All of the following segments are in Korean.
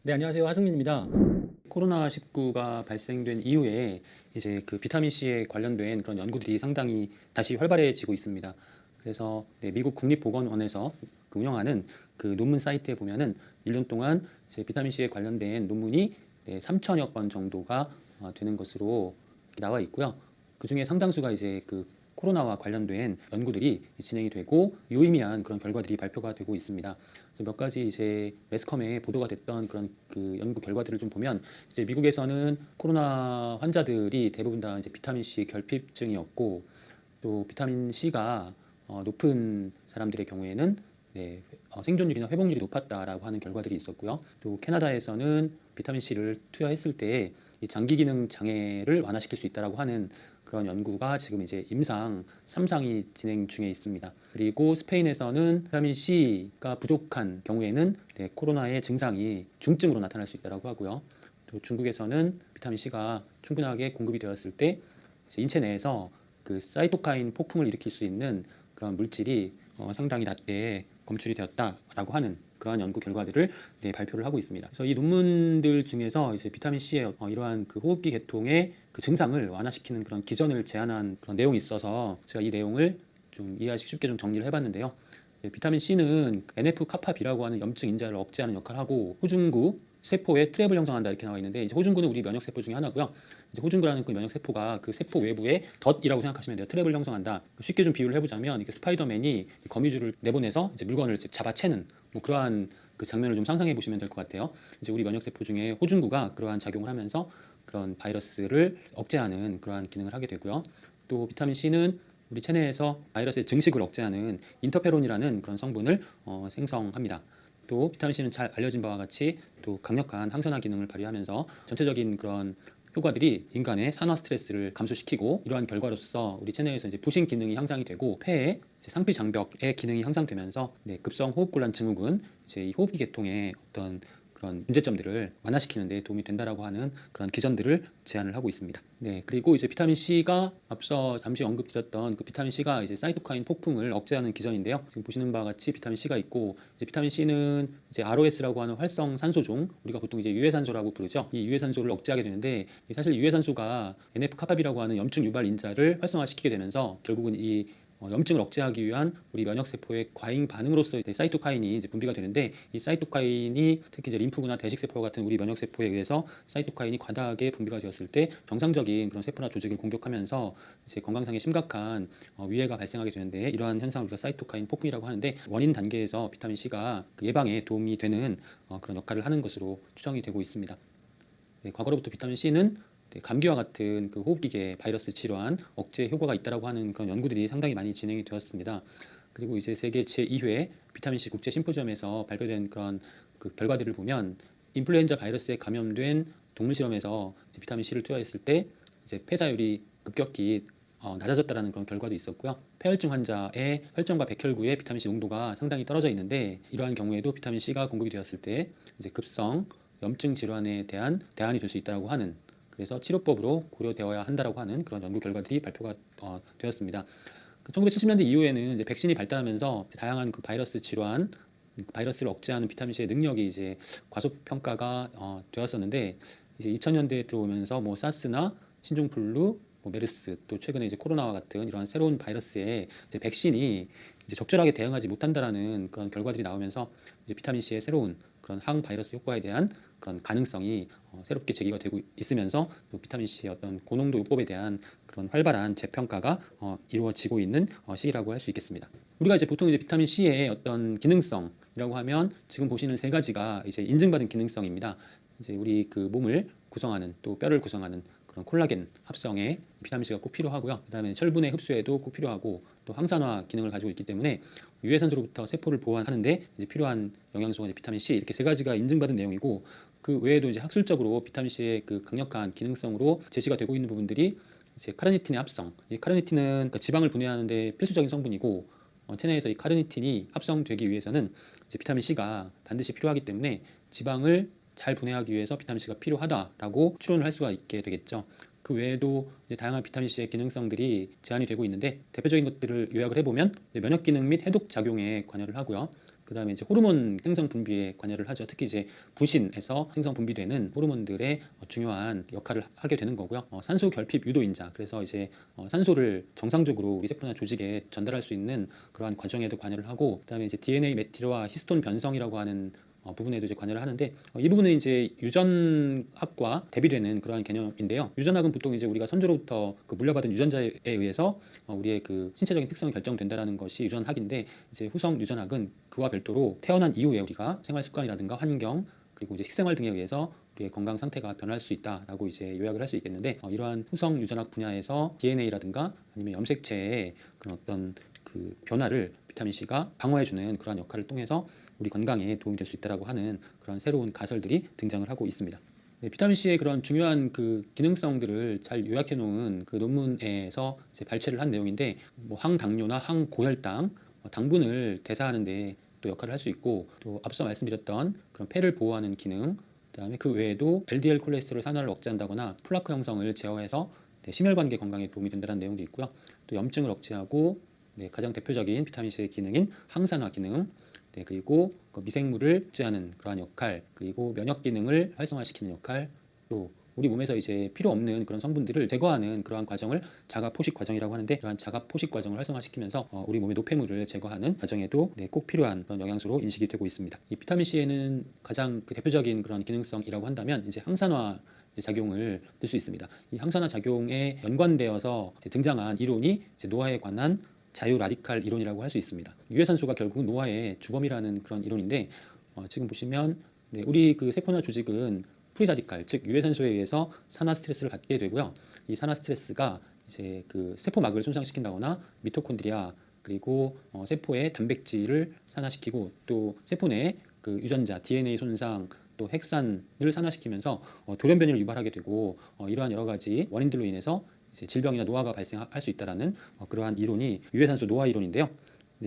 네, 안녕하세요. 하승민입니다. 코로나19가 발생된 이후에 이제 그 비타민 C에 관련된 그런 연구들이 상당히 다시 활발해지고 있습니다. 그래서 네, 미국 국립보건원에서 운영하는 그 논문 사이트에 보면은 1년 동안 이제 비타민 C에 관련된 논문이 네, 3천여 건 정도가 되는 것으로 나와 있고요. 그 중에 상당수가 이제 그 코로나와 관련된 연구들이 진행이 되고 유의미한 그런 결과들이 발표가 되고 있습니다. 그래서 몇 가지 이제 매스컴에 보도가 됐던 그런 그 연구 결과들을 좀 보면 이제 미국에서는 코로나 환자들이 대부분 다 이제 비타민 C 결핍증이었고 또 비타민 C가 높은 사람들의 경우에는 네, 생존율이나 회복률이 높았다라고 하는 결과들이 있었고요. 또 캐나다에서는 비타민 C를 투여했을 때 이 장기 기능 장애를 완화시킬 수 있다라고 하는 그런 연구가 지금 이제 임상 3상이 진행 중에 있습니다. 그리고 스페인에서는 비타민 C가 부족한 경우에는 네, 코로나의 증상이 중증으로 나타날 수 있다고 하고요. 또 중국에서는 비타민 C가 충분하게 공급이 되었을 때 인체 내에서 그 사이토카인 폭풍을 일으킬 수 있는 그런 물질이 상당히 낮게 검출이 되었다라고 하는 그러한 연구 결과들을 네, 발표를 하고 있습니다. 그래서 이 논문들 중에서 이제 비타민 C의 이러한 그 호흡기 계통의 그 증상을 완화시키는 그런 기전을 제안한 그런 내용이 있어서 제가 이 내용을 좀 이해하시기 쉽게 좀 정리를 해봤는데요. 비타민 C는 NF 카파 B라고 하는 염증 인자를 억제하는 역할을 하고 호중구 세포에 트랩을 형성한다 이렇게 나와 있는데 이제 호중구는 우리 면역 세포 중에 하나고요. 이제 호중구라는 그 면역 세포가 그 세포 외부에 덫이라고 생각하시면 돼요. 트랩을 형성한다. 쉽게 좀 비유를 해보자면 이게 스파이더맨이 거미줄을 내보내서 이제 물건을 이제 잡아채는 뭐 그러한 그 장면을 좀 상상해 보시면 될 것 같아요. 이제 우리 면역 세포 중에 호중구가 그러한 작용을 하면서 그런 바이러스를 억제하는 그러한 기능을 하게 되고요. 또 비타민 C는 우리 체내에서 바이러스의 증식을 억제하는 인터페론이라는 그런 성분을 생성합니다. 또 비타민 C는 잘 알려진 바와 같이 또 강력한 항산화 기능을 발휘하면서 전체적인 그런 효과들이 인간의 산화 스트레스를 감소시키고 이러한 결과로서 우리 체내에서 이제 부신 기능이 향상이 되고 폐에 상피 장벽의 기능이 향상되면서 네, 급성 호흡곤란 증후군 이제 이 호흡기 계통의 어떤 그런 문제점들을 완화시키는 데 도움이 된다라고 하는 그런 기전들을 제안을 하고 있습니다. 네, 그리고 이제 비타민 C가 앞서 잠시 언급드렸던 그 비타민 C가 이제 사이토카인 폭풍을 억제하는 기전인데요. 지금 보시는 바와 같이 비타민 C가 있고 이제 비타민 C는 이제 ROS라고 하는 활성 산소종 우리가 보통 이제 유해산소라고 부르죠. 이 유해산소를 억제하게 되는데 사실 유해산소가 NF 카파비라고 하는 염증 유발 인자를 활성화시키게 되면서 결국은 이 염증을 억제하기 위한 우리 면역 세포의 과잉 반응으로서 사이토카인이 이제 분비가 되는데 이 사이토카인이 특히 이제 림프구나 대식 세포 같은 우리 면역 세포에 의해서 사이토카인이 과다하게 분비가 되었을 때 정상적인 그런 세포나 조직을 공격하면서 이제 건강상에 심각한 위해가 발생하게 되는데 이러한 현상을 우리가 사이토카인 폭풍이라고 하는데 원인 단계에서 비타민 C가 그 예방에 도움이 되는 그런 역할을 하는 것으로 추정이 되고 있습니다. 네, 과거로부터 비타민 C는 감기와 같은 그 호흡기계 바이러스 질환 억제 효과가 있다라고 하는 그런 연구들이 상당히 많이 진행이 되었습니다. 그리고 이제 세계 제2회 비타민 C 국제 심포지엄에서 발표된 그런 그 결과들을 보면 인플루엔자 바이러스에 감염된 동물 실험에서 비타민 C를 투여했을 때 이제 폐사율이 급격히 낮아졌다라는 그런 결과도 있었고요. 폐혈증 환자의 혈전과 백혈구의 비타민 C 농도가 상당히 떨어져 있는데 이러한 경우에도 비타민 C가 공급이 되었을 때 이제 급성 염증 질환에 대한 대안이 될 수 있다고 하는 그래서 치료법으로 고려되어야 한다라고 하는 그런 연구 결과들이 발표가 되었습니다. 1970년대 이후에는 이제 백신이 발달하면서 다양한 그 바이러스 질환, 바이러스를 억제하는 비타민 C의 능력이 이제 과소평가가 되었었는데 이제 2000년대에 들어오면서 뭐 사스나 신종플루, 뭐 메르스 또 최근에 이제 코로나와 같은 이러한 새로운 바이러스에 이제 백신이 이제 적절하게 대응하지 못한다라는 그런 결과들이 나오면서 이제 비타민 C의 새로운 그런 항바이러스 효과에 대한 그런 가능성이 새롭게 제기가 되고 있으면서 또 비타민 C의 어떤 고농도 요법에 대한 그런 활발한 재평가가 이루어지고 있는 시기라고 할 수 있겠습니다. 우리가 이제 보통 이제 비타민 C의 어떤 기능성이라고 하면 지금 보시는 세 가지가 이제 인증받은 기능성입니다. 이제 우리 그 몸을 구성하는 또 뼈를 구성하는 그런 콜라겐 합성에 비타민 C가 꼭 필요하고요. 그다음에 철분의 흡수에도 꼭 필요하고 또 항산화 기능을 가지고 있기 때문에 유해산소로부터 세포를 보호하는데 이제 필요한 영양소가 이제 비타민 C 이렇게 세 가지가 인증받은 내용이고 그 외에도 이제 학술적으로 비타민 C의 그 강력한 기능성으로 제시가 되고 있는 부분들이 이제 카르니틴의 합성. 이 카르니틴은 그러니까 지방을 분해하는데 필수적인 성분이고 체내에서 이 카르니틴이 합성되기 위해서는 이제 비타민 C가 반드시 필요하기 때문에 지방을 잘 분해하기 위해서 비타민 C가 필요하다라고 추론을 할 수가 있게 되겠죠. 그 외에도 이제 다양한 비타민 C의 기능성들이 제한이 되고 있는데 대표적인 것들을 요약을 해보면 면역 기능 및 해독 작용에 관여를 하고요. 그다음에 이제 호르몬 생성 분비에 관여를 하죠. 특히 이제 부신에서 생성 분비되는 호르몬들의 중요한 역할을 하게 되는 거고요. 산소 결핍 유도인자, 그래서 이제 산소를 정상적으로 우리 세포나 조직에 전달할 수 있는 그러한 과정에도 관여를 하고, 그다음에 이제 DNA 메틸화 히스톤 변성이라고 하는 부분에도 이제 관여를 하는데, 이 부분은 이제 유전학과 대비되는 그러한 개념인데요. 유전학은 보통 이제 우리가 선조로부터 그 물려받은 유전자에 의해서 우리의 그 신체적인 특성이 결정된다라는 것이 유전학인데, 이제 후성 유전학은 그와 별도로 태어난 이후에 우리가 생활 습관이라든가 환경, 그리고 이제 식생활 등에 의해서 우리의 건강 상태가 변할 수 있다라고 이제 요약을 할 수 있겠는데, 이러한 후성 유전학 분야에서 DNA라든가 아니면 염색체의 그런 어떤 그 변화를 비타민 C가 방어해주는 그러한 역할을 통해서 우리 건강에 도움이 될 수 있다라고 하는 그런 새로운 가설들이 등장을 하고 있습니다. 네, 비타민 C의 그런 중요한 그 기능성들을 잘 요약해 놓은 그 논문에서 이제 발췌를 한 내용인데, 뭐 항당뇨나 항고혈당, 당분을 대사하는데 또 역할을 할 수 있고, 또 앞서 말씀드렸던 그런 폐를 보호하는 기능, 그다음에 그 외에도 LDL 콜레스테롤 산화를 억제한다거나 플라크 형성을 제어해서 심혈관계 건강에 도움이 된다는 내용도 있고요. 또 염증을 억제하고, 가장 대표적인 비타민 C의 기능인 항산화 기능, 그리고 미생물을 억제하는 그러한 역할, 그리고 면역 기능을 활성화시키는 역할, 또 우리 몸에서 이제 필요 없는 그런 성분들을 제거하는 그러한 과정을 자가 포식 과정이라고 하는데, 그러한 자가 포식 과정을 활성화시키면서 우리 몸의 노폐물을 제거하는 과정에도 꼭 필요한 그런 영양소로 인식이 되고 있습니다. 이 비타민 C에는 가장 그 대표적인 그런 기능성이라고 한다면 이제 항산화 작용을 들 수 있습니다. 이 항산화 작용에 연관되어서 등장한 이론이 이제 노화에 관한 자유 라디칼 이론이라고 할 수 있습니다. 유해산소가 결국 노화의 주범이라는 그런 이론인데, 지금 보시면 우리 그 세포나 조직은 프리라디칼, 즉 유해산소에 의해서 산화 스트레스를 받게 되고요. 이 산화 스트레스가 이제 그 세포막을 손상시킨다거나 미토콘드리아, 그리고 세포의 단백질을 산화시키고, 또 세포 내 그 유전자 DNA 손상, 또 핵산을 산화시키면서 돌연변이를 유발하게 되고, 이러한 여러 가지 원인들로 인해서 이제 질병이나 노화가 발생할 수 있다라는 그러한 이론이 유해산소 노화 이론인데요.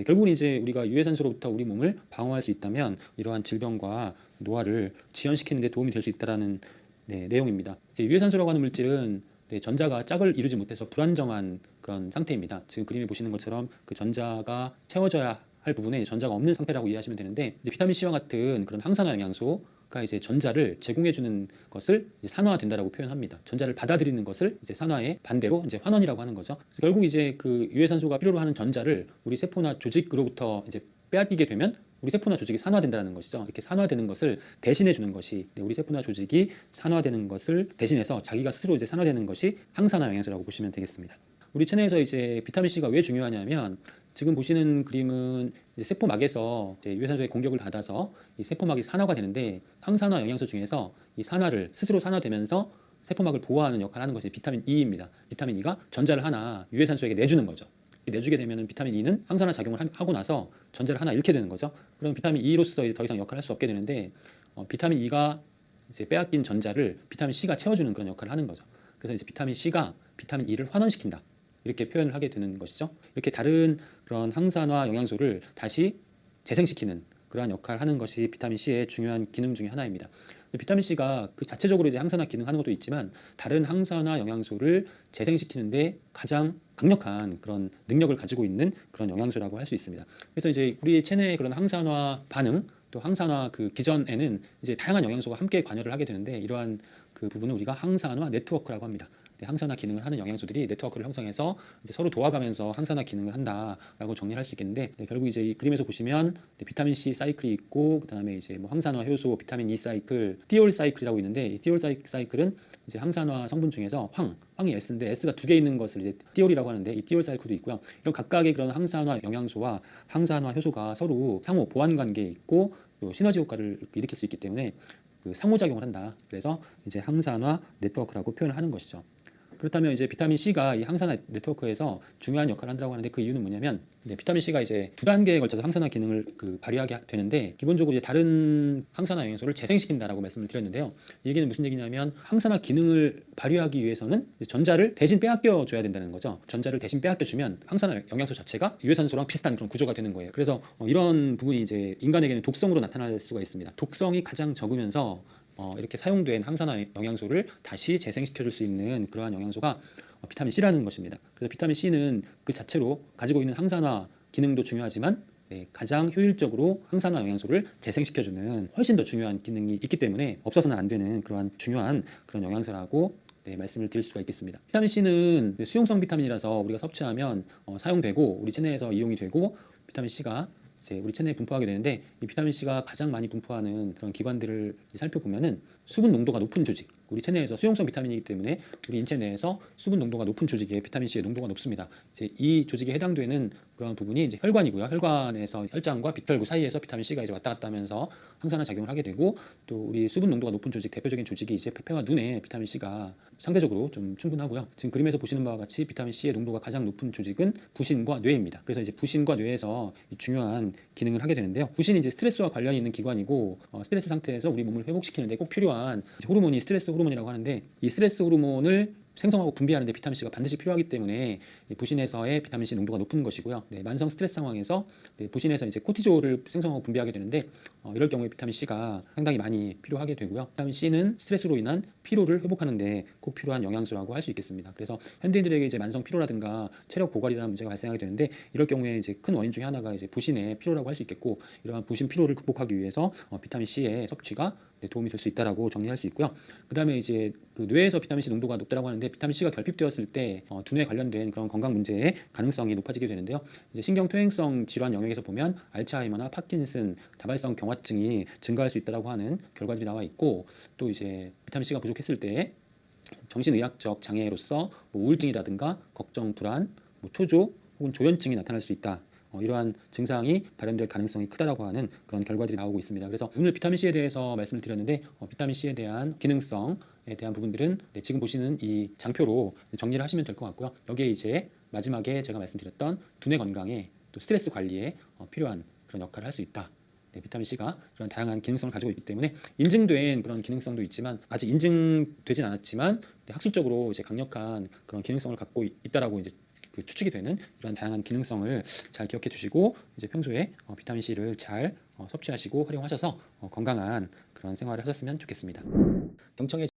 결국은 이제 우리가 유해산소로부터 우리 몸을 방어할 수 있다면 이러한 질병과 노화를 지연시키는 데 도움이 될 수 있다라는 내용입니다. 이제 유해산소라고 하는 물질은 전자가 짝을 이루지 못해서 불안정한 그런 상태입니다. 지금 그림에 보시는 것처럼 그 전자가 채워져야 할 부분에 전자가 없는 상태라고 이해하시면 되는데, 이제 비타민 C와 같은 그런 항산화 영양소가 이제 전자를 제공해주는 것을 이제 산화된다라고 표현합니다. 전자를 받아들이는 것을 이제 산화의 반대로 이제 환원이라고 하는 거죠. 그래서 결국 이제 그 유해산소가 필요로 하는 전자를 우리 세포나 조직으로부터 이제 빼앗기게 되면 우리 세포나 조직이 산화된다는 것이죠. 이렇게 산화되는 것을 대신해 주는 것이, 우리 세포나 조직이 산화되는 것을 대신해서 자기가 스스로 이제 산화되는 것이 항산화 영양소라고 보시면 되겠습니다. 우리 체내에서 이제 비타민 C가 왜 중요하냐면, 지금 보시는 그림은 이제 세포막에서 이제 유해산소의 공격을 받아서 이 세포막이 산화가 되는데, 항산화 영양소 중에서 이 산화를 스스로 산화되면서 세포막을 보호하는 역할을 하는 것이 비타민 E입니다. 비타민 E가 전자를 하나 유해산소에게 내주는 거죠. 내주게 되면 비타민 E는 항산화 작용을 하고 나서 전자를 하나 잃게 되는 거죠. 그럼 비타민 E로서 더 이상 역할을 할 수 없게 되는데, 비타민 E가 이제 빼앗긴 전자를 비타민 C가 채워주는 그런 역할을 하는 거죠. 그래서 이제 비타민 C가 비타민 E를 환원시킨다, 이렇게 표현을 하게 되는 것이죠. 이렇게 다른 그런 항산화 영양소를 다시 재생시키는 그러한 역할을 하는 것이 비타민 C의 중요한 기능 중에 하나입니다. 비타민 C가 그 자체적으로 이제 항산화 기능하는 것도 있지만, 다른 항산화 영양소를 재생시키는데 가장 강력한 그런 능력을 가지고 있는 그런 영양소라고 할 수 있습니다. 그래서 이제 우리 체내의 그런 항산화 반응, 또 항산화 그 기전에는 이제 다양한 영양소가 함께 관여를 하게 되는데, 이러한 그 부분을 우리가 항산화 네트워크라고 합니다. 항산화 기능을 하는 영양소들이 네트워크를 형성해서 이제 서로 도와가면서 항산화 기능을 한다라고 정리를 할 수 있겠는데, 결국 이제 이 그림에서 보시면 비타민 C 사이클이 있고, 그다음에 이제 뭐 항산화 효소, 비타민 E 사이클, 티올 사이클이라고 있는데, 이 티올 사이클은 이제 항산화 성분 중에서 황이 S인데 S가 두 개 있는 것을 이제 티올이라고 하는데, 이 티올 사이클도 있고요. 이런 각각의 그런 항산화 영양소와 항산화 효소가 서로 상호 보완 관계에 있고, 또 시너지 효과를 일으킬 수 있기 때문에 그 상호작용을 한다. 그래서 이제 항산화 네트워크라고 표현을 하는 것이죠. 그렇다면 이제 비타민 C가 이 항산화 네트워크에서 중요한 역할을 한다고 하는데, 그 이유는 뭐냐면, 비타민 C가 이제 두 단계에 걸쳐서 항산화 기능을 발휘하게 되는데, 기본적으로 이제 다른 항산화 영양소를 재생시킨다라고 말씀을 드렸는데요. 이 얘기는 무슨 얘기냐면, 항산화 기능을 발휘하기 위해서는 전자를 대신 빼앗겨 줘야 된다는 거죠. 전자를 대신 빼앗겨 주면 항산화 영양소 자체가 유해산소랑 비슷한 그런 구조가 되는 거예요. 그래서 이런 부분이 이제 인간에게는 독성으로 나타날 수가 있습니다. 독성이 가장 적으면서 이렇게 사용된 항산화 영양소를 다시 재생시켜 줄 수 있는 그러한 영양소가 비타민 C라는 것입니다. 그래서 비타민 C는 그 자체로 가지고 있는 항산화 기능도 중요하지만, 가장 효율적으로 항산화 영양소를 재생시켜주는 훨씬 더 중요한 기능이 있기 때문에 없어서는 안 되는 그러한 중요한 그런 영양소라고 말씀을 드릴 수가 있겠습니다. 비타민 C는 수용성 비타민이라서 우리가 섭취하면 사용되고 우리 체내에서 이용이 되고 비타민 C가 이제 우리 체내에 분포하게 되는데 이 비타민 C가 가장 많이 분포하는 그런 기관들을 살펴보면은 수분 농도가 높은 조직, 우리 체내에서 수용성 비타민이기 때문에 우리 인체 내에서 수분 농도가 높은 조직에 비타민 C의 농도가 높습니다. 이제 이 조직에 해당되는 그런 부분이 이제 혈관이고요. 혈관에서 혈장과 빗혈구 사이에서 비타민 C가 이제 왔다 갔다 하면서 항산화 작용을 하게 되고 또 우리 수분 농도가 높은 조직 대표적인 조직이 이제 폐와 눈에 비타민 C가 상대적으로 좀 충분하고요. 지금 그림에서 보시는 바와 같이 비타민 C의 농도가 가장 높은 조직은 부신과 뇌입니다. 그래서 이제 부신과 뇌에서 중요한 기능을 하게 되는데요. 부신이 이제 스트레스와 관련이 있는 기관이고 스트레스 상태에서 우리 몸을 회복시키는데 꼭 필요한 호르몬이 스트레스 호르몬이라고 하는데 이 스트레스 호르몬을 생성하고 분비하는데 비타민 C가 반드시 필요하기 때문에 부신에서의 비타민 C 농도가 높은 것이고요. 만성 스트레스 상황에서 부신에서 이제 코티졸을 생성하고 분비하게 되는데 이럴 경우에 비타민 C가 상당히 많이 필요하게 되고요. 비타민 C는 스트레스로 인한 피로를 회복하는데 꼭 필요한 영양소라고 할 수 있겠습니다. 그래서 현대인들에게 이제 만성 피로라든가 체력 고갈이라는 문제가 발생하게 되는데 이럴 경우에 이제 큰 원인 중에 하나가 이제 부신의 피로라고 할 수 있겠고 이러한 부신 피로를 극복하기 위해서 비타민 C의 섭취가 도움이 될 수 있다라고 정리할 수 있고요. 그다음에 이제 그 뇌에서 비타민 C 농도가 높다라고 하는데 비타민 C가 결핍되었을 때 두뇌 관련된 그런 건강 문제의 가능성이 높아지게 되는데요. 이제 신경 퇴행성 질환 영역에서 보면 알츠하이머나 파킨슨, 다발성 경화증이 증가할 수 있다라고 하는 결과들이 나와 있고 또 이제 비타민 C가 부족했을 때 정신의학적 장애로서 우울증이라든가 걱정, 불안, 초조 혹은 조현증이 나타날 수 있다. 이러한 증상이 발현될 가능성이 크다라고 하는 그런 결과들이 나오고 있습니다. 그래서 오늘 비타민 C에 대해서 말씀을 드렸는데 비타민 C에 대한 기능성에 대한 부분들은 지금 보시는 이 장표로 정리를 하시면 될 것 같고요. 여기에 이제 마지막에 제가 말씀드렸던 두뇌 건강에 또 스트레스 관리에 필요한 그런 역할을 할 수 있다. 비타민 C가 그런 다양한 기능성을 가지고 있기 때문에 인증된 그런 기능성도 있지만 아직 인증되진 않았지만 학술적으로 이제 강력한 그런 기능성을 갖고 있다라고 이제 그 추측이 되는 이런 다양한 기능성을 잘 기억해 주시고 이제 평소에 비타민 C를 잘 섭취하시고 활용하셔서 건강한 그런 생활을 하셨으면 좋겠습니다. 경청해